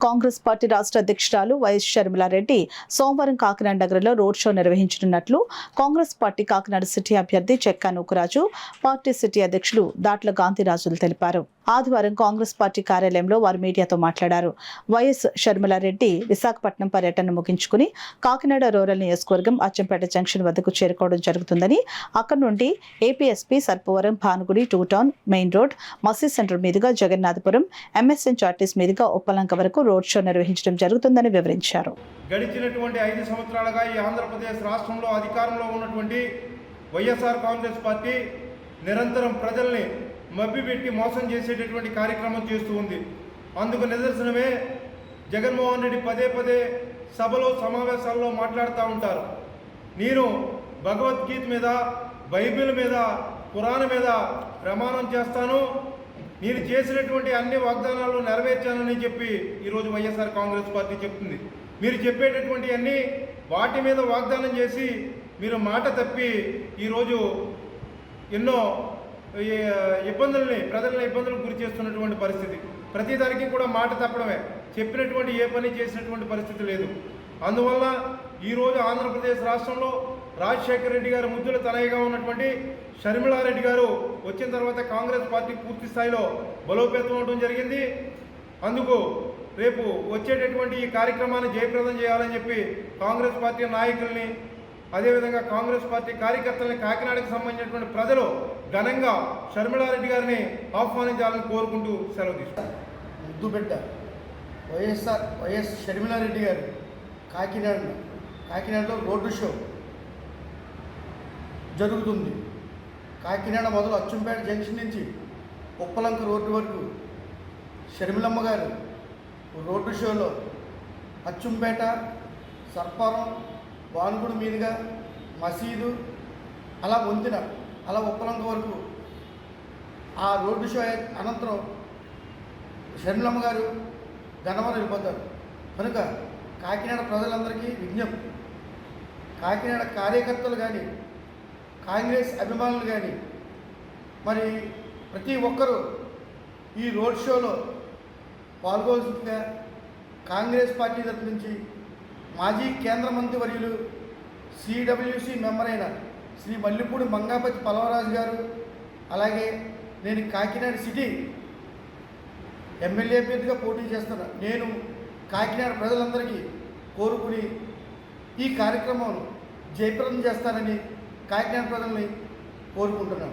Congress party రాష్ట్ర అధ్యక్షురాలు YS Sharmila Reddy సోమవారం కాకినాడ నగరంలో రోడ్ షో నిర్వహించనున్నట్లు కాంగ్రెస్ పార్టీ కాకినాడ సిటీ అభ్యర్థి చెక్కా నూకరాజు, పార్టీ సిటీ అధ్యక్షులు దాట్ల గాంధీరాజులు తెలిపారు. ఆదివారం కాంగ్రెస్ పార్టీ కార్యాలయంలో వారు మీడియాతో మాట్లాడారు. వైఎస్ షర్మిలారెడ్డి విశాఖపట్నం పర్యటన ముగించుకుని కాకినాడ రూరల్ నియోజకవర్గం అచ్చంపేట జంక్షన్ వద్దకు చేరుకోవడం జరుగుతుందని, అక్కడి నుండి APSP Sarpavaram Bhanugudi 2 town main road మసీద్ సెంటర్ మీదుగా జగన్నాథపురం ఎంఎస్ఎన్ చార్టీస్ మీదుగా ఉప్పలంక వరకు రోడ్ షో నిర్వహించడం జరుగుతుందని వివరించారు. గడిచినటువంటి 5 సంవత్సరాలుగా ఈ ఆంధ్రప్రదేశ్ రాష్ట్రంలో అధికారంలో ఉన్నటువంటి వైఎస్ఆర్ కాంగ్రెస్ పార్టీ నిరంతరం ప్రజల్ని మభ్యపెట్టి మోసం చేసేటటువంటి కార్యక్రమం చేస్తూ ఉంది. అందుకు నిదర్శనమే జగన్మోహన్ రెడ్డి పదే సభలో సమావేశాల్లో మాట్లాడుతూ ఉంటారు. నేను భగవద్గీత మీద, బైబిల్ మీద, ఖురాన్ మీద ప్రమాణం చేస్తాను, నేను చేసినటువంటి అన్ని వాగ్దానాలు నెరవేర్చానని చెప్పి ఈరోజు వైఎస్ఆర్ కాంగ్రెస్ పార్టీ చెప్తుంది. మీరు చెప్పేటటువంటి అన్ని వాటి మీద వాగ్దానం చేసి మీరు మాట తప్పి ఈరోజు ఎన్నో ప్రజలను ఇబ్బందులకు గురి చేస్తున్నటువంటి పరిస్థితి. ప్రతిదానికి కూడా మాట తప్పడమే, చెప్పినటువంటి ఏ పని చేసినటువంటి పరిస్థితి లేదు. అందువల్ల ఈరోజు ఆంధ్రప్రదేశ్ రాష్ట్రంలో రాజశేఖర రెడ్డి గారు ముద్దుల తనయగా ఉన్నటువంటి షర్మిలారెడ్డి గారు వచ్చిన తర్వాత కాంగ్రెస్ పార్టీ పూర్తి స్థాయిలో బలోపేతం అవడం జరిగింది. అందుకు రేపు వచ్చేటటువంటి ఈ కార్యక్రమాన్ని జయప్రదం చేయాలని చెప్పి కాంగ్రెస్ పార్టీ నాయకుల్ని, అదేవిధంగా కాంగ్రెస్ పార్టీ కార్యకర్తలని, కాకినాడకు సంబంధించినటువంటి ప్రజలు ఘనంగా షర్మిలారెడ్డి గారిని ఆహ్వానించాలని కోరుకుంటూ సెలవు తీసుకుంటారు. ముద్దుబిడ్డ వైఎస్ షర్మిలారెడ్డి గారు కాకినాడలో రోడ్డు షో జరుగుతుంది. కాకినాడ మొదలు అచ్చంపేట జంక్షన్ నుంచి ఉప్పలంక రోడ్డు వరకు షర్మిలమ్మ గారు రోడ్డు షోలో అచ్చంపేట, సర్పారం, భానుగుడి మీదుగా మసీదు, అలా వంతెన, అలా ఉప్పలంక వరకు ఆ రోడ్డు షో అనంతరం షర్మిలమ్మ గారు గన్నవరం వెళ్ళిపోతారు. కనుక కాకినాడ ప్రజలందరికీ విజ్ఞప్తి, కాకినాడ కార్యకర్తలు కానీ, కాంగ్రెస్ అభిమానులు కానీ, మరి ప్రతి ఒక్కరూ ఈ రోడ్ షోలో పాల్గొల్సిందిగా కాంగ్రెస్ పార్టీ తరఫు నుంచి మాజీ కేంద్ర మంత్రి వర్యులు, సిడబ్ల్యూసి మెంబర్ అయిన శ్రీ మల్లిపూడి మంగాపతి పల్లవరాజు గారు, అలాగే నేను కాకినాడ సిటీ ఎమ్మెల్యే అభ్యర్థిగా పోటీ చేస్తున్నా నేను కాకినాడ ప్రజలందరికీ కోరుకుని ఈ కార్యక్రమం జయప్రదం చేస్తానని కాకినాడ ప్రజల్ని కోరుకుంటున్నాను.